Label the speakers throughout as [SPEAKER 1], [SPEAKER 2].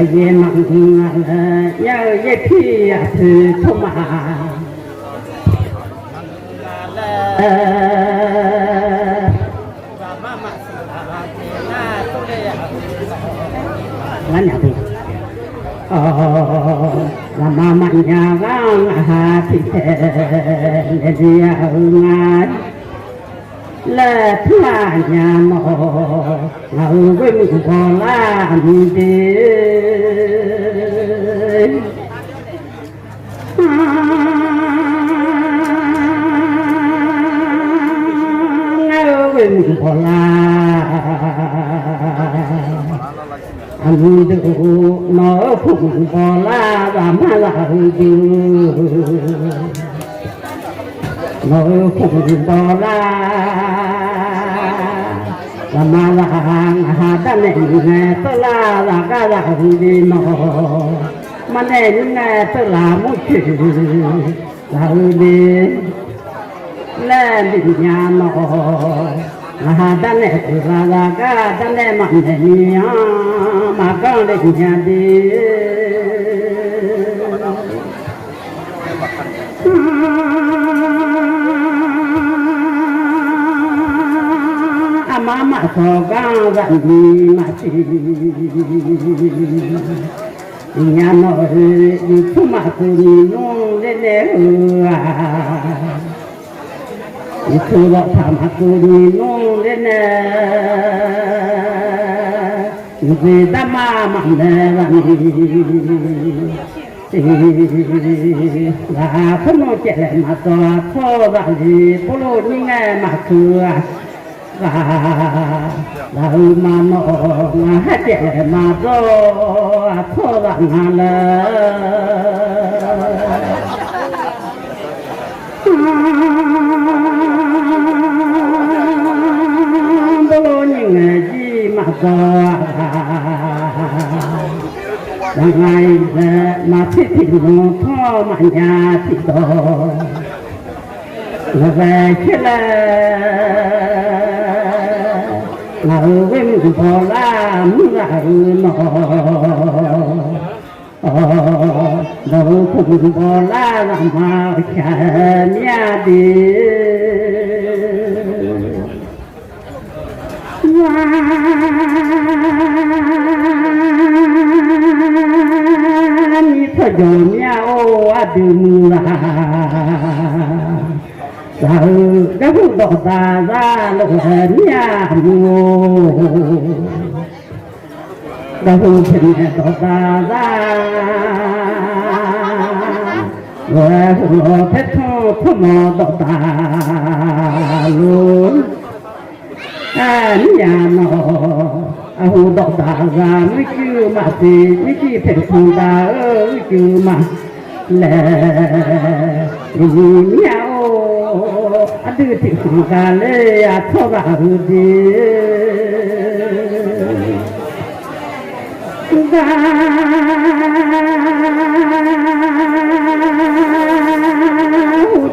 [SPEAKER 1] ye mang ya ye thi ya thư thông mà ngắn nhà thì là mà nhà vang thì thế gì ngài là thứ nhà mồ ngầu với mình còn làm gì ngầu với mình còn anh đủ nó cũng có là làm là gì nó cũng có là mà là ta nên tôi là cái là gì nó mà nên tôi là một chuyện là đi lên đi nhà nó ta nên là cái ta nên mà nên mà con đi nhà đi mama so ga dặn đi mà chỉ nhà nó đi chung mà cứ đi nông lên lên đi thu lọ thảm cứ đi nông lên đi đam mà nè là không nói chuyện mà to thô vào gì phố lô như nghe mà thừa là mà nó hết chuyện mà do thô rằng là bố những gì mà do ngày mà thích thì nó thô mà nhà thì đó là về kia là với mình có làm là nó đâu cũng có làm mà cả nhà đi ni thôi rồi nhau đừng là cái vụ đó ra lúc nhà mua cái vụ chuyện đó ra rồi vụ thế thôi mà đó luôn nhà nó vụ đó ra mấy chứ mà thì mấy chứ phải không ta mấy chứ mà lẽ nhau đưa thì không cả lẽ thọ vào đi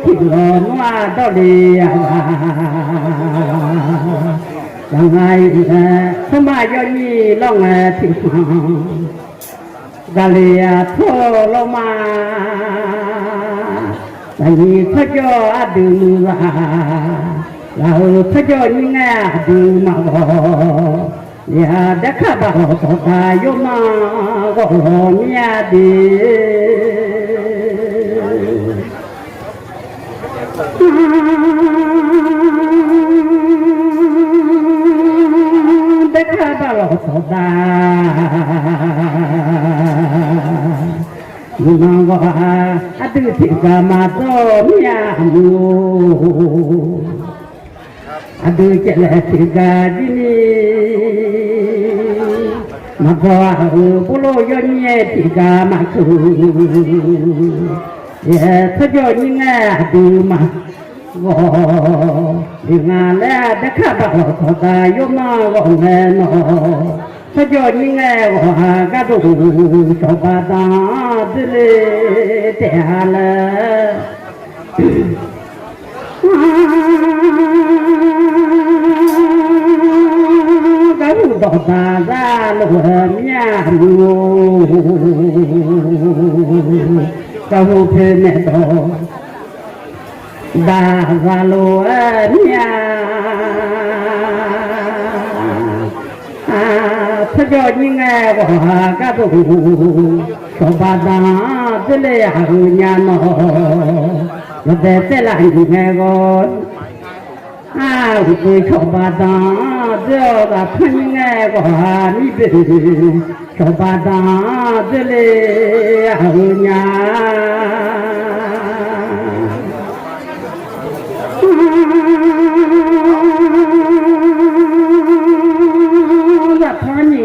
[SPEAKER 1] thì lo nó đó đi chẳng ai không mà do gì lòng thì gà lì thô lo mà tại vì khó cho đừng là khó cho những nghe đừng mà bỏ nhà đã khá bảo có ta vô mà gọi nhà đi đã khá bảo có ta nhưng mà gọi từ thì cả mà tôi nhà mua từ chạy lại thì cả đi mà gọi bố lô cho nhẹ thì cả mà cứ thế cho những nghe từ mà gọi thì ngà lẽ đã khá bảo thọ ta vô mà gọi nghe nó thế cho những nghe gọi các đồ cho bà ta từ lệ trẻ là cái vụ bỏ ta ra lục nhà ngô câu thơ mẹ đó đà ra lô nhà thế cho những nghe quả các cụ cho bà ta thế lệ hàng nhà nó là để thế lại nghe con cho bà ta cho là thân nghe quả đi về cho bà ta thế lệ hàng nhà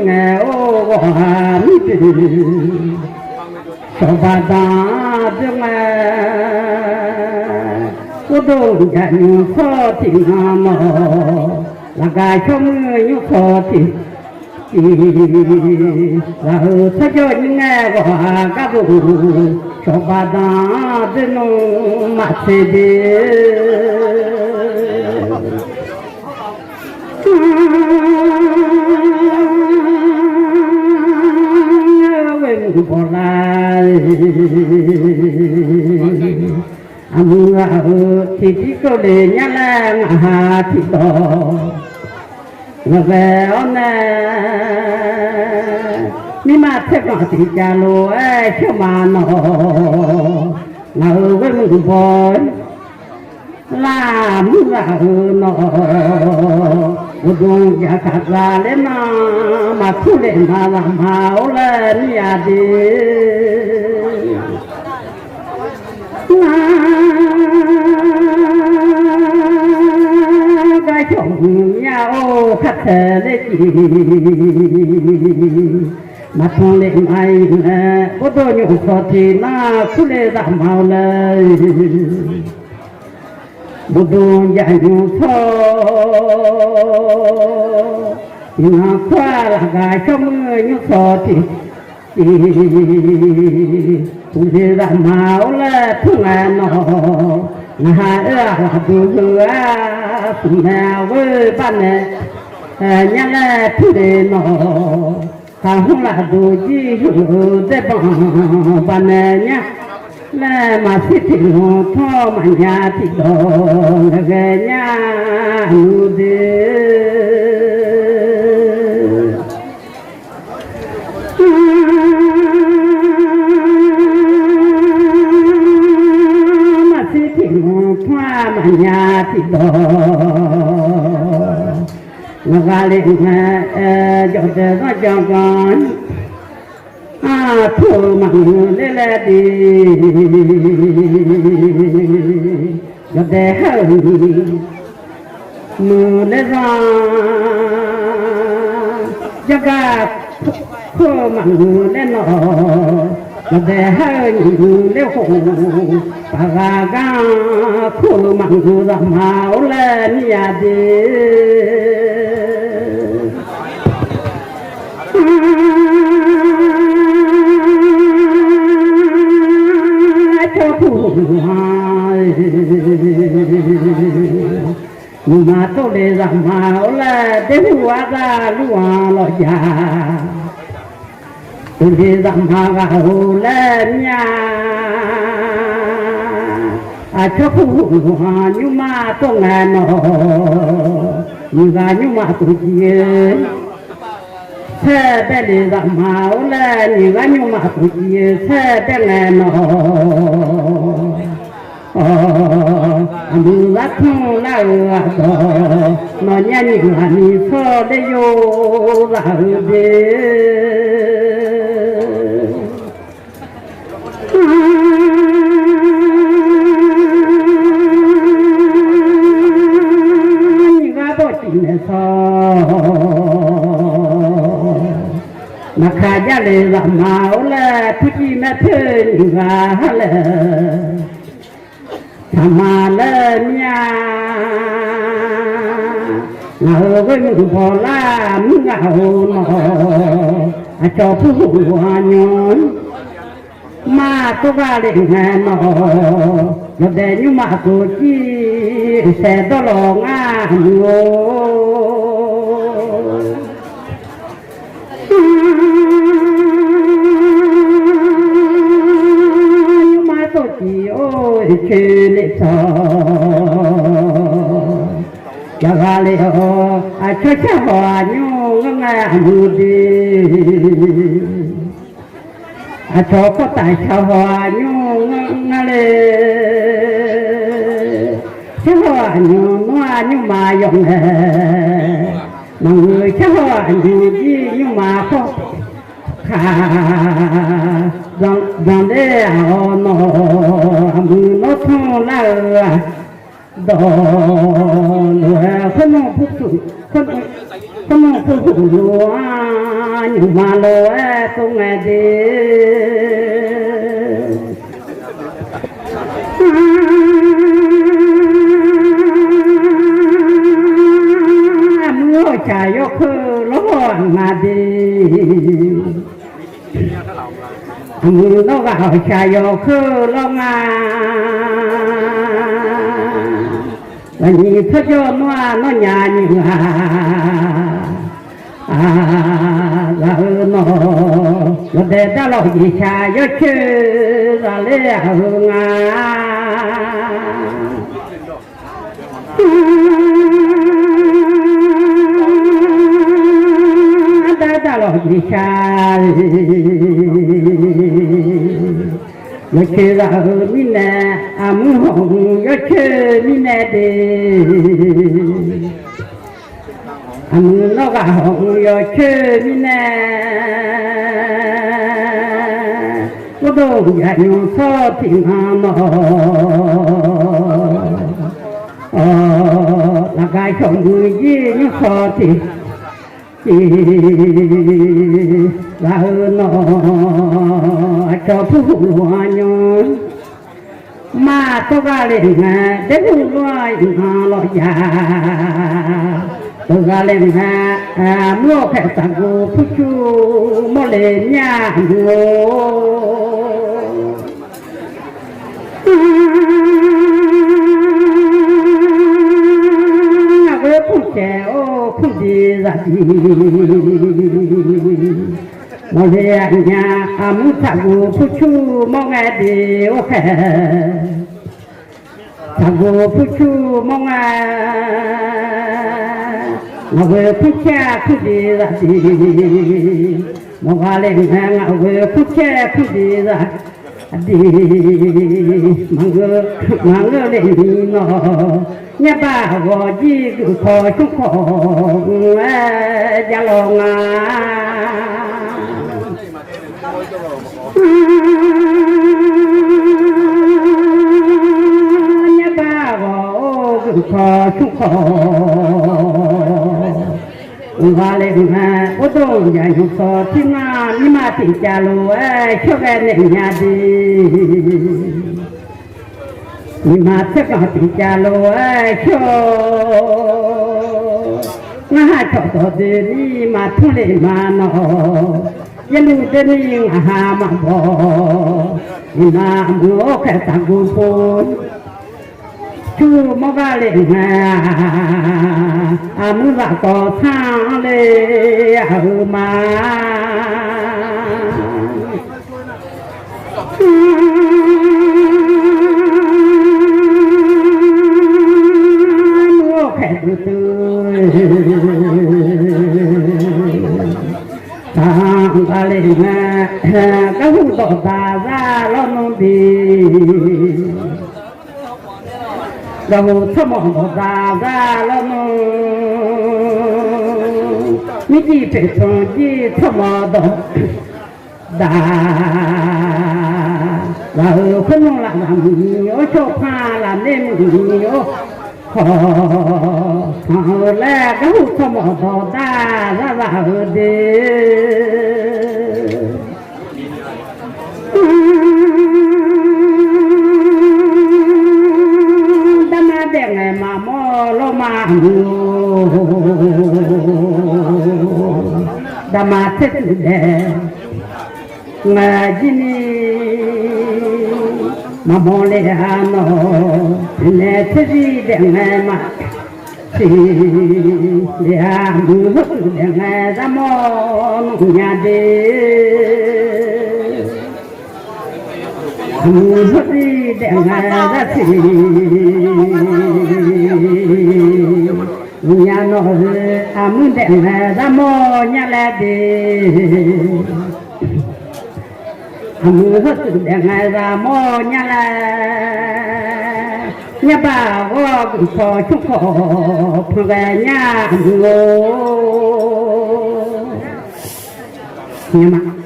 [SPEAKER 1] nghe ô quả đi cho bà ta cho nghe cô đồ nhận khó thì mò là gái trong người khó thì là sao cho những nghe quả các vụ cho bà ta cho nó mặt sẽ đi bỏ lại thì chỉ có để nhá là thì đó là về ông nhưng mà thế còn thì cha lô chứ mà nó là với mình vội làm là nó một đường giả khát ra lên mà thu lên mà làm hảo lên nhà đi cái chồng nhà ô khát thề lấy gì mà thu lên ai có đôi nhục khó thì nó thu lên làm hảo lên một đường dài thô nhưng qua là gái trong người như thọ thì cũng thì làm máu là thương anh nó là hai là đủ hứa cùng nào với bạn này nhá là thứ để nó không là đủ gì hứa để bằng bạn này nhá là mà xí thì nó thọ mà nhà thì đó là về nhà nu đi mà xí thì nó thọ mà nhà thì đó là ga lên cho để nó cho con thua mặn lê đi cho để hơn mưa lê ra cho cả thua mặn lê nọ cho để hơn lê hồng và gà thua mặn làm hảo lên nhà đi mà tôi để làm hảo là để hóa ra lúa lọ già tôi để làm hảo lên nhà cho phụ nhưng mà tôi nghe nó nhưng mà tôi chia thế để làm hảo lên nhưng mà tôi chia thế để nghe nó anh lắc lao đó nó nhanh hẳn so để vô lao đi những cái chuyện so mà khai ra để làm máu là cứ chỉ mà thế những cái là mà lên nhà ngờ với mình bỏ làm ngào nó cho phụ nhón mà tôi ra để nghe nó rồi để nhưng mà tôi chỉ sẽ đó lo ngà ngô chi ôi chê lệ sò ya ga le o a cha cha hoa nhu nga mu đi a cho có tại cha hoa nhu nga le cha hoa nhu noa nhu ma yong he mà người cha hoa nhu gì nhu ma có dòng đê áo nó mưa nó thong la đò lúa không nó phục vụ không nó phục vụ lúa nhưng mà lúa không nghe đi mưa chả vô khơi lúa mà đi nó vào trà vô khơi lo nga và nhìn thấy cho nó nhà như là nó để ta lo gì trà vô chơi là lẽ hương ta lo gì trà nó chơi là mình nè muốn hồng nó chơi mình nè đi nó gà hồng nó chơi mình nè có đồ giải nhung so thì nó là cái chồng người gì như so thì là nó cho phụ lúa nhớ mà tôi ra lên để phụ lúa lo già tôi ra lên mua phải sang cô phụ chú mua lên nhà với phụ trẻ ô phụ đi ra đi mà về nhà muốn thằng phụ chú mong nghe đi ok thằng phụ chú mong mà về phụ cha phụ đi ra đi mà qua lên nhà về phụ cha phụ đi ra đi mà ngơ lên nó nhà bà vợ gì cứ khó chung khó gia lòng nhà bà vợ cứ khó chung khó và lên ô tô dài hụt so thì mà thì cha lô cho cái này nhà đi mà chắc là thì cha lô cho ngã cho đi mà thu lệ mà nó dân lưu đến những mà bỏ mà mua cái thằng cô phun chú mong ra lên muốn là có thang lên mà mua khẽ từ từ thang ra lên các hùng tỏ ra lo nông đi đâu thăm mong ra nó mi đi phải xong đi thăm mong đó là không làm nhiều cho pha làm nên nhiều họ là đâu thăm mong ra đi ngày mà mò lo mà đam mà thế để mà gì mà mò lê nó nè thế gì để ngày mà thì để mưa để ngày ra mò nhà đi Amuhati dengarati Nyano amu dengaramo nyalade Amuhati dengaramo nyala Nyabawo ko chuko puganya ngo Nyama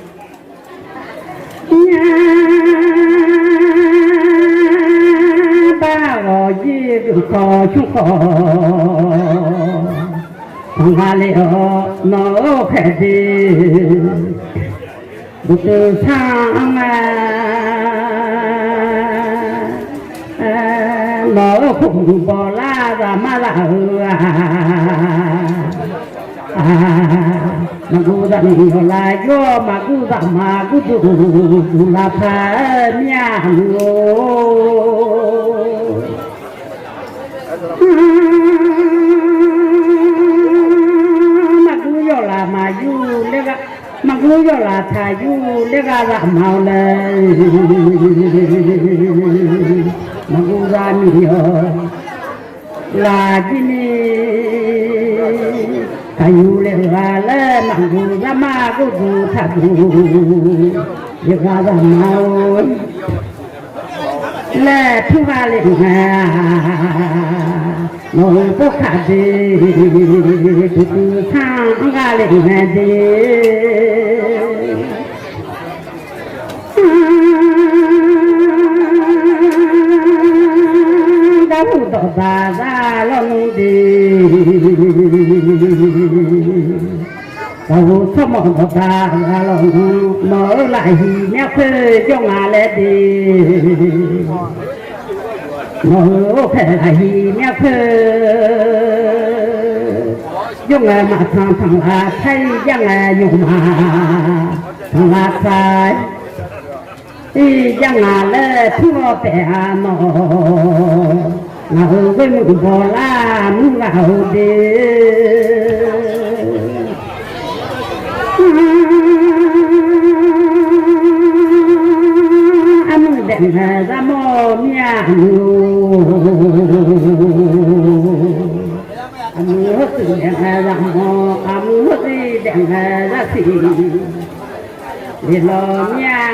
[SPEAKER 1] có chúng có không ga lệ nó phải đi một từ sang nó không bỏ la ra mà là mà cứ rằng là do mà cứ rằng mà cứ đủ là phải nhà mặc dù là mà dù lega mặc dù là thà dù lega là màu này mặc dù ra nhiều là cái này thà dù lega là mặc dù ra mà cứ dù thà dù lega là màu là thu hoa lên nó có khả gì cứ sang ga lên đi đã phụ tỏ ra lòng đi đâu sao mà nó ta lòng mở lại nhắc phê cho ngà lẽ đi mở phê lại nhắc phê cho ngà mà thằng là thay cho ngà dùng mà thằng là sai đi cho ngà lẽ thua tệ nó ngầu với một bò la muốn ngầu đi đèn ra mò nhà nước đèn ra mò nước đi đèn ra xì đi lo nhà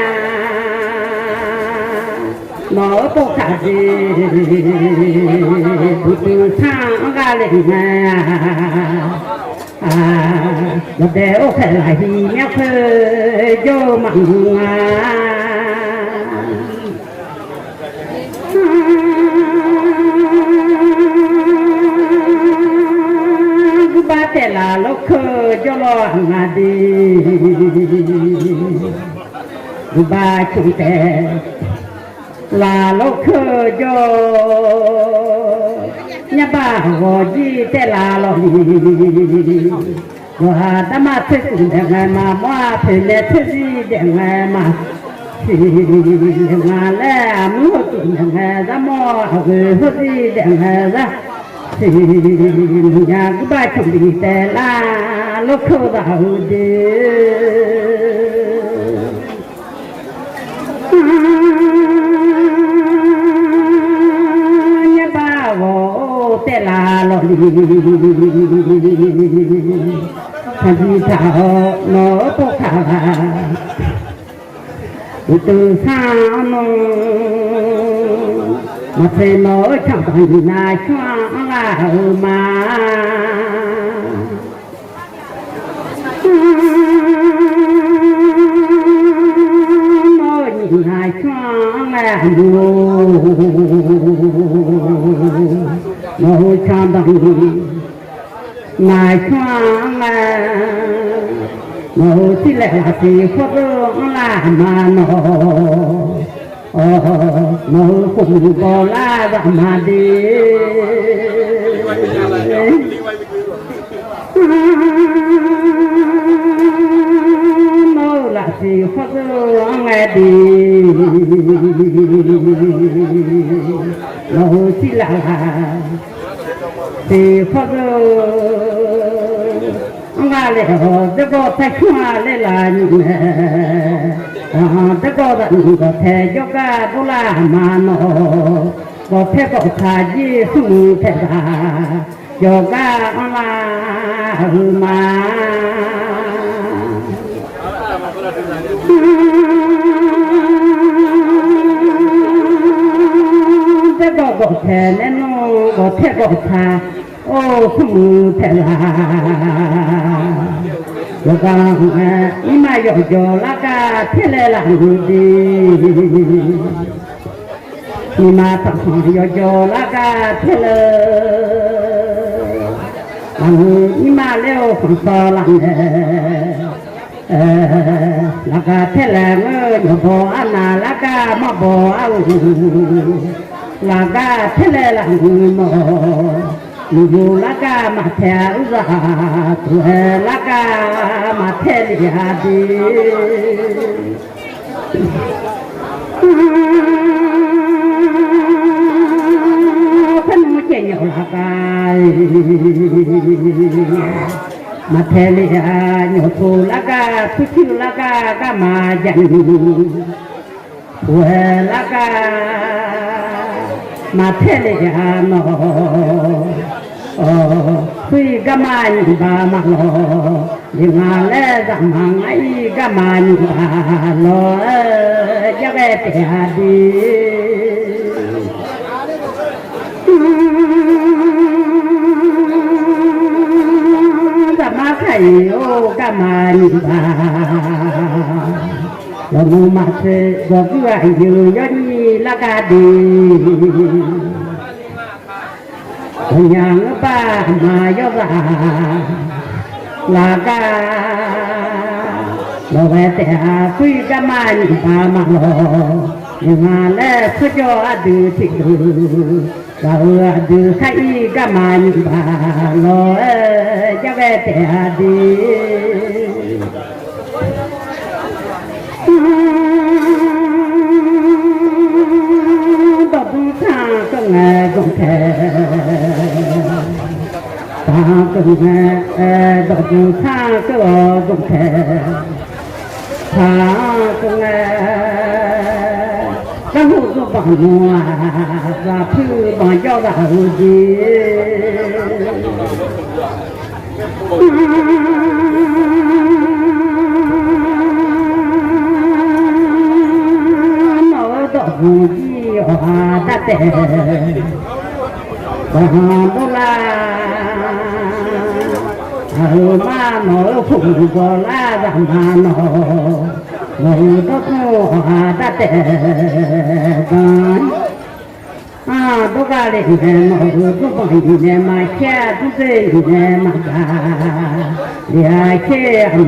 [SPEAKER 1] nó có cả gì từ sang ga lên nó đeo phải lại nhắc cho mặn ba tệ là lúc khơi cho lo mà đi ba chúng tệ là lúc khơi cho nhà ba gọi gì tệ là lo và đã mà thích để ngày mà mua thì để thích gì để ngày mà thì mà lẽ mua thì ngày ra mua rồi thích gì để ngày ra thì nhà cứ ba chồng đi tè la lúc khâu vào đi nhà ba vô tè la lo đi thành gì sao nó có khả từ xa mà thấy nó chẳng phải là choáng là mà nó nhìn là choáng là nó chẳng bằng là choáng là nó chỉ là chỉ phốt là mà nó cũng có la ra mà đi nó là chỉ phốt nghe đi nó chỉ là chỉ phốt nga lệ họ để có thay hoa lệ là những tất cả có thể cho cả tu la mà nó có thể có thà gì không thể là cho cả là mà tất cả có thể nên nó có thể có thà ô không thể là rồi còn ima yo la ca thế lệ là gì ima tập yo la ca thế lệ ima leo không so làm la ca thế lệ yo bo ana la ca ma bo au la ca thế lệ là mo Nụ lá ca mà theo ra tuổi lá ca mà theo ra đi phân chia nhau lá ca mà theo ra nhau thu lá ca thu chiu lá ca mà dần tuổi lá ca mà theo ra nó tuy gaman ba ma lo dengan le zaman ai gaman ba lo jaga tehadi zaman kai o gaman ba lo mu ma se go ku ai yu yo ni la ka di nhà ba mà do ra là ca lo về té quy ca mà ba mà lo nhưng mà lẽ cứ cho adu thì rồi adu khai ca mà ba lo cho về té đi nghe cũng thế ta cũng nghe đọc ta cũng thế ta cũng nghe các hộ có bằng mùa và thư bằng cho đạo gì nó đọc gì ta tệ đó là mà nó phụng có là rằng mà nó người đó ta tệ đó là để nó có phải để mà che tu để mà để che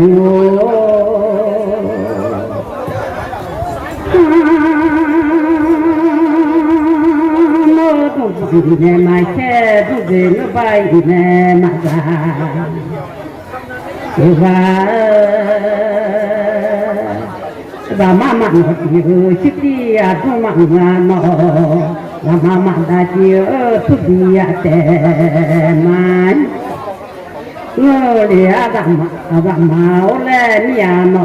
[SPEAKER 1] nhiều nè mà che tu về nó bay nè mà và mama nó chịu chít đi à tu mama nó và mama đã chịu tu đi à tè mà ngơ đi à đam máu lên nhà nó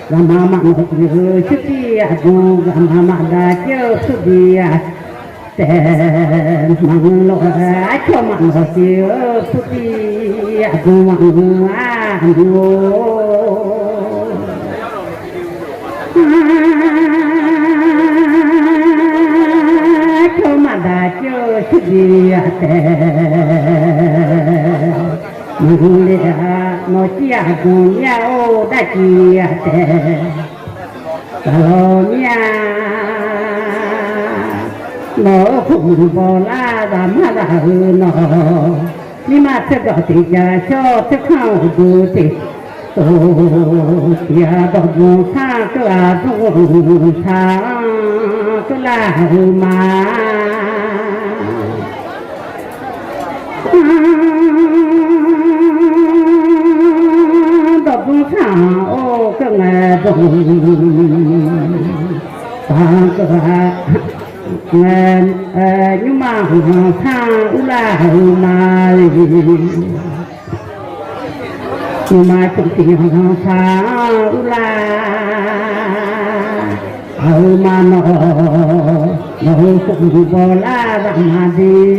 [SPEAKER 1] và mama nó chịu chít đi à tu và mama đã chịu tu đi à mang lo cho mang lo chiều putih aku mang anu cho mang dah cho putih ate mulia no cia punya oh dah cia ate kalau nó phụng bò la đám la nó nhưng mà thức gọi thì giờ cho thức không đủ thì tổ giờ đọc xa cứ là đủ xa cứ là mà đọc xa ô cứ nghe đủ ta cứ nhưng mà tha là mà nhưng mà cũng chỉ tha là mà nó cũng bỏ la ra mà đi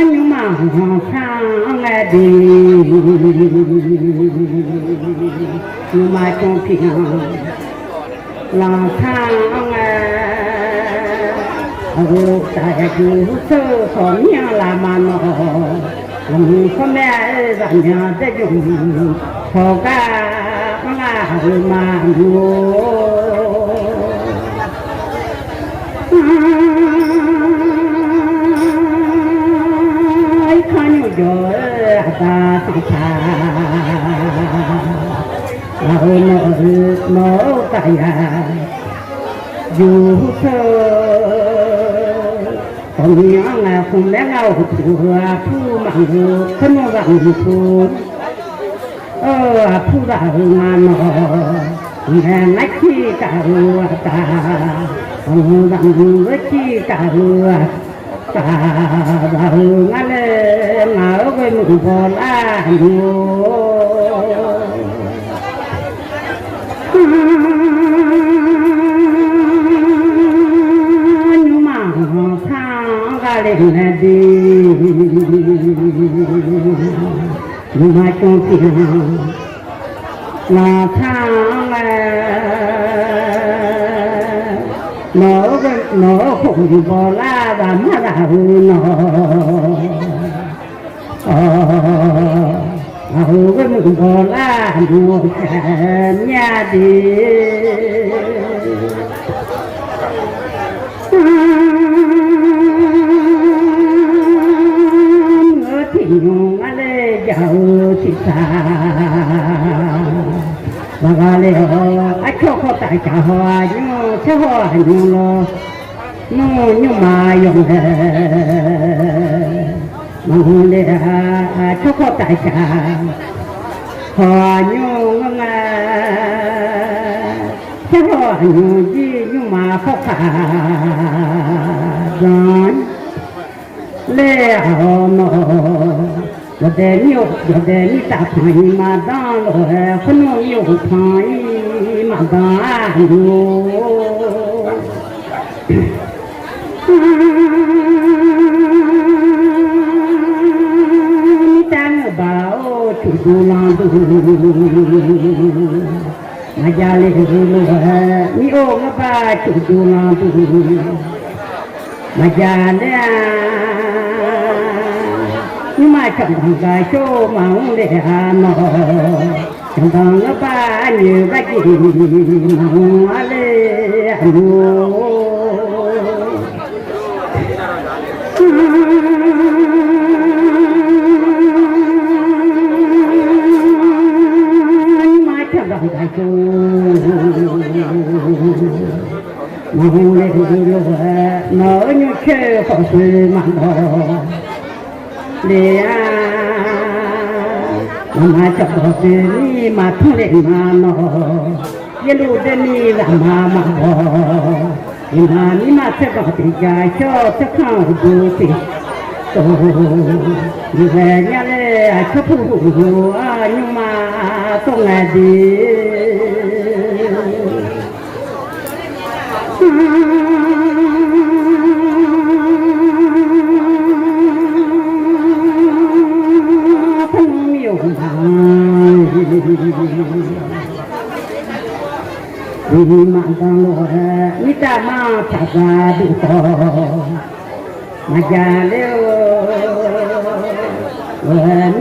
[SPEAKER 1] nhưng mà sang nghe đi nhưng mà trong khi là sang nghe tại cứ sơ sống nhà là mà nó không mẹ dặn nhà để dùng cho cả là mà ai khăn nhiều ta tự thà nó tại dù sơ còn nhớ là không lẽ nào thu bằng không có bằng thu thu ra mà nó nghe nách chi cả ta không bằng với chi cả vào ngã lên ngỡ với mừng bò la nhưng mà thang ga lên đi nhưng mà trong kia là thang nó không bỏ la và mà đào nó với mình bỏ la nó nhà đi ngỡ thì nhung ale giàu thì xa và ga lê ách cho có tại cả hoa nhưng cho hoa nhưng nó nhưng mà dùng mà hôn lê cho có tại cả hoa nhưng cho hoa nhưng gì nhưng mà có cả rồi lê nó giờ đến ta phải mà đó rồi không có nhiều phải mà đó ta ngờ bảo chủ du lan du mà gia lê du mi ô ngờ ba chủ du lan du mà gia lê nhưng mà chẳng thằng cái chỗ mà ông để nó chẳng thằng nó ba như cái gì mà ông lê nhưng mà chẳng thằng cái chỗ mà ông lê nó như chơi khó xử mà để mà cho đi mà thu lệ mà nó yên đủ để đi làm mà ni mà sẽ có tình cảm cho không đủ thì như vậy nha lệ cho phụ nhưng mà không nghe đi vì mà đang lo ni ta mà chả ra được to mà già leo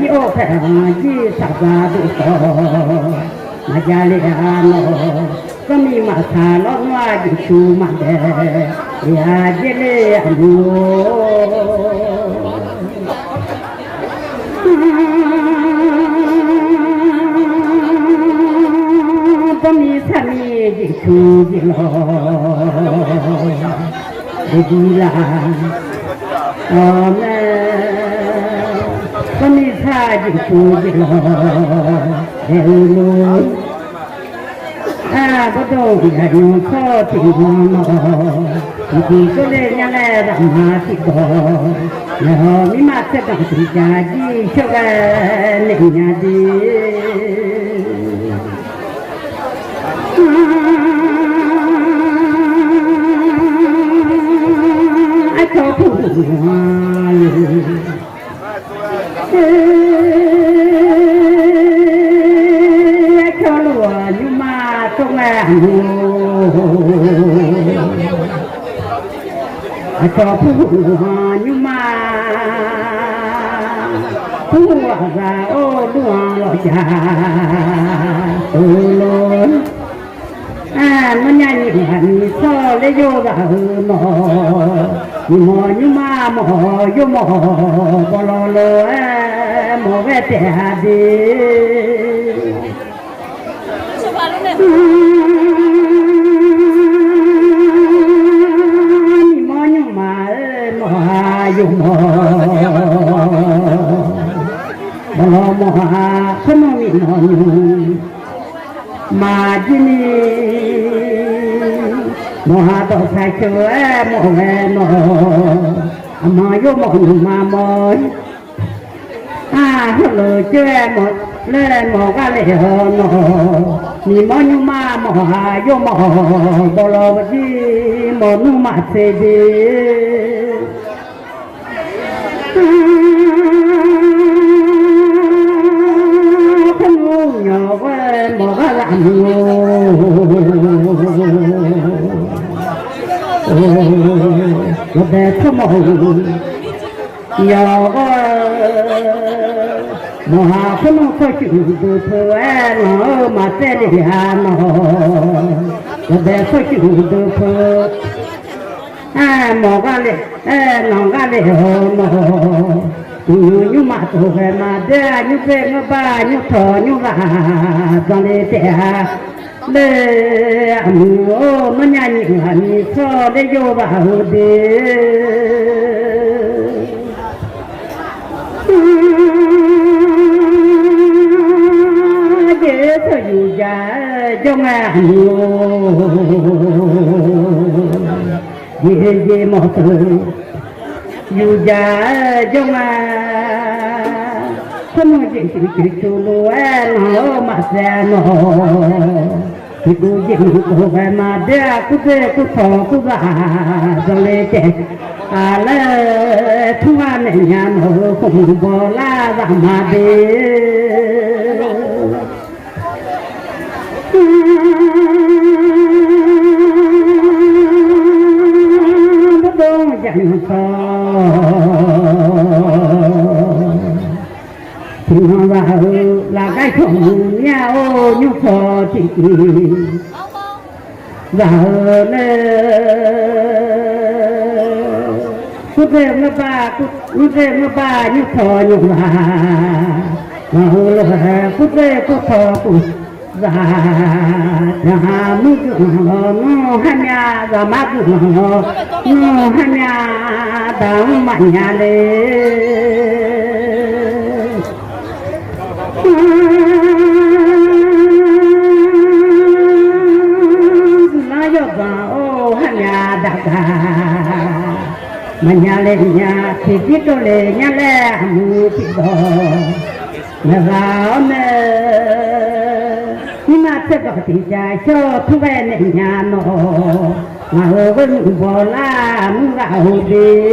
[SPEAKER 1] ni ô phải chỉ chả ra được to mà già leo nó có mi mà thà nó ngoài được chú mà để ya dễ leo mi sa mi di chu di lo di la me mi sa di chu di lo de lu bắt đầu là những kho thì nó thì có lẽ nhà này làm mà thì có mi ma se da ti ja ji cho ga ne nya di ai cho thu ai cho lúa nhưng mà trong ngàn cho thu nhưng mà thu ra ô đua lo cha luôn nó nhanh hẳn so lấy vô gà mò nhưng mà mò vô mò bò lò lò mò về tè đi mò nhưng mà mò vô mò bò lò mò không bị ngon mà chỉ mò tao phải chơi mò về mò vô mò mà mò lời chơi mò lên mò cái lệ mò ni mò nhưng mà mò vô mò bò lò gì mò nu mà xe đi nhỏ quá mò làm nó đẹp không mò nhỏ quá mò không có chịu được thôi nó mà sẽ đi hà nó đẹp không chịu được thôi mò cái này nó cái này mò như mà tôi về mà để như về như ba như thọ như là cho nên thế để nó nhanh hẳn cho để vô vào đi dễ thôi dù giá cho ngà dễ một thứ dù già cho mà không chuyện chuyện chú lúa nó mà ra nó thì cô chuyện cô về mà để cô thọ cô bà cho lên trẻ là thua này nhà nó không bỏ la ra mà đi đông chẳng thì nó vào là cái khổng nhà ô như phò thì vào cứ thêm nó ba như phò như là cứ thêm có phò cũng và mức nó hai nhà và mắt nó hai nhà đóng mạnh nhà lên nó vô vào hai nhà đặc mà nhà lên nhà thì biết đâu lên nhà lên thì đó mà vào nè nhưng mà sẽ có thì dài cho thu về nên nhà nó mà vẫn bỏ la muốn gạo đi